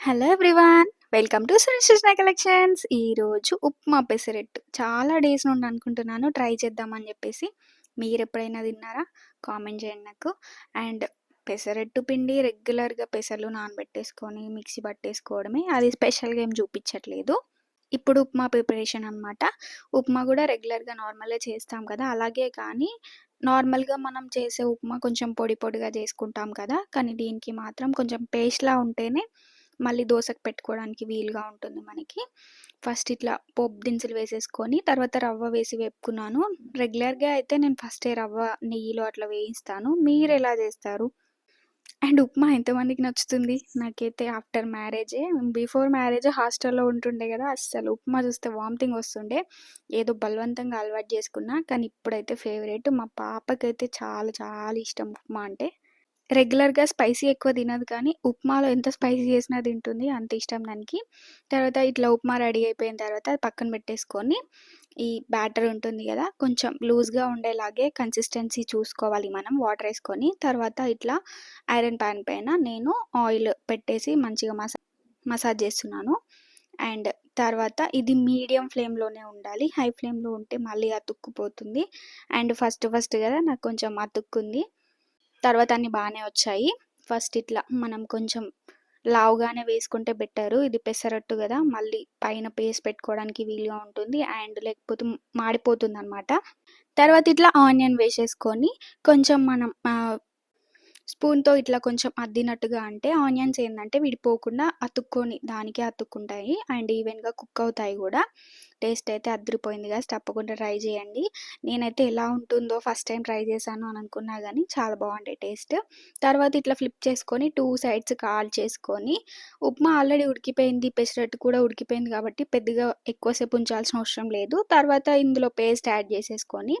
Hello everyone. Welcome to Suresh collections. ఈరోజు ఉప్మా పెసరట్టు చాలా days నుండి అనుకుంటున్నాను ట్రై చేద్దామని చెప్పేసి. మీరు ఎప్పుడైనా తిన్నారా? కామెంట్ చేయండి నాకు. అండ్ పెసరట్టు పిండి రెగ్యులర్గా పెసర్లు నానబెట్టేసుకొని మిక్సీ పట్టేసుకోవడమే, అది స్పెషల్గా ఏం చూపించట్లేదు. ఇప్పుడు ఉప్మా ప్రిపరేషన్ అనమాట. ఉప్మా కూడా రెగ్యులర్గా నార్మల్గా చేస్తాం కదా, అలాగే కానీ నార్మల్గా మనం చేసే ఉప్మా కొంచెం పొడి పొడిగా చేసుకుంటాం కదా, కానీ దీనికి మాత్రం కొంచెం పేస్ట్లా ఉంటేనే మళ్ళీ దోసకు పెట్టుకోవడానికి వీలుగా ఉంటుంది మనకి. ఫస్ట్ ఇట్లా పోపు దినుసులు వేసేసుకొని తర్వాత రవ్వ వేసి వేపుకున్నాను. రెగ్యులర్గా అయితే నేను ఫస్టే రవ్వ నెయ్యిలో అట్లా వేయిస్తాను. మీరు ఎలా చేస్తారు? అండ్ ఉప్మా ఎంతమందికి నచ్చుతుంది? నాకైతే ఆఫ్టర్ మ్యారేజే, బిఫోర్ మ్యారేజ్ హాస్టల్లో ఉంటుండే కదా, అస్సలు ఉప్మా చూస్తే వామిటింగ్ వస్తుండే. ఏదో బలవంతంగా అలవాటు చేసుకున్నా, కానీ ఇప్పుడైతే ఫేవరెట్. మా పాపకైతే చాలా చాలా ఇష్టం ఉప్మా అంటే. రెగ్యులర్‌గా స్పైసీ ఎక్కువ తినదు కానీ, ఉప్మాలో ఎంత స్పైసీ చేసినా తింటుంది. అంత ఇష్టం దానికి. తర్వాత ఇట్లా ఉప్మా రెడీ అయిపోయిన తర్వాత అది పక్కన పెట్టేసుకొని, ఈ బ్యాటర్ ఉంటుంది కదా, కొంచెం లూజ్‌గా ఉండేలాగే కన్సిస్టెన్సీ చూసుకోవాలి మనం వాటర్ ఏసుకొని. తర్వాత ఇట్లా ఐరన్ పాన్ పైన నేను ఆయిల్ పెట్టేసి మంచిగా మసాజ్ చేస్తున్నాను. అండ్ తర్వాత ఇది మీడియం ఫ్లేమ్‌లోనే ఉండాలి. హై ఫ్లేమ్‌లో ఉంటే మళ్ళీ అతుక్కుపోతుంది. అండ్ ఫస్ట్ ఫస్ట్ కదా నాకు కొంచెం అతుక్కుంది. తర్వాత అన్నీ బాగానే వచ్చాయి. ఫస్ట్ ఇట్లా మనం కొంచెం లావుగానే వేసుకుంటే బెటరు. ఇది పెసరట్టు కదా, మళ్ళీ పైన పేస్ట్ పెట్టుకోవడానికి వీలుగా ఉంటుంది. అండ్ లేకపోతే మాడిపోతుందనమాట. తర్వాత ఇట్లా ఆనియన్ వేసేసుకొని కొంచెం మనం స్పూన్‌తో ఇట్లా కొంచెం అద్దినట్టుగా అంటే ఆనియన్స్ ఏందంటే విడిపోకుండా అతుక్కొని దానికే అతుక్కుంటాయి. అండ్ ఈవెన్‌గా కుక్ అవుతాయి కూడా. టేస్ట్ అయితే అదిరిపోయింది గైస్. తప్పకుండా ట్రై చేయండి. నేనైతే ఎలా ఉంటుందో ఫస్ట్ టైం ట్రై చేశాను అని అనుకున్నా కానీ చాలా బాగుండే టేస్ట్. తర్వాత ఇట్లా ఫ్లిప్ చేసుకొని 2 సైడ్స్ కాల్చేసుకొని, ఉప్మా ఆల్రెడీ ఉడికిపోయింది, పెసరట్టు కూడా ఉడికిపోయింది కాబట్టి పెద్దగా ఎక్కువసేపు ఉంచాల్సిన అవసరం లేదు. తర్వాత ఇందులో పేస్ట్ యాడ్ చేసేసుకొని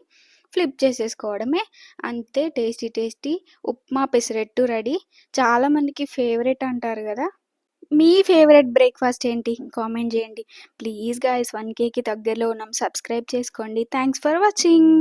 ఫ్లిప్ చేసేసుకోవడమే. అంతే, tasty tasty upma pesarattu ready. చాలామందికి ఫేవరెట్ అంటారు కదా. మీ ఫేవరెట్ బ్రేక్‌ఫాస్ట్ ఏంటి? కామెంట్ చేయండి. ప్లీజ్ గైస్ 1Kకి దగ్గరలో ఉన్నాం. సబ్స్క్రైబ్ చేసుకోండి. Thanks for watching.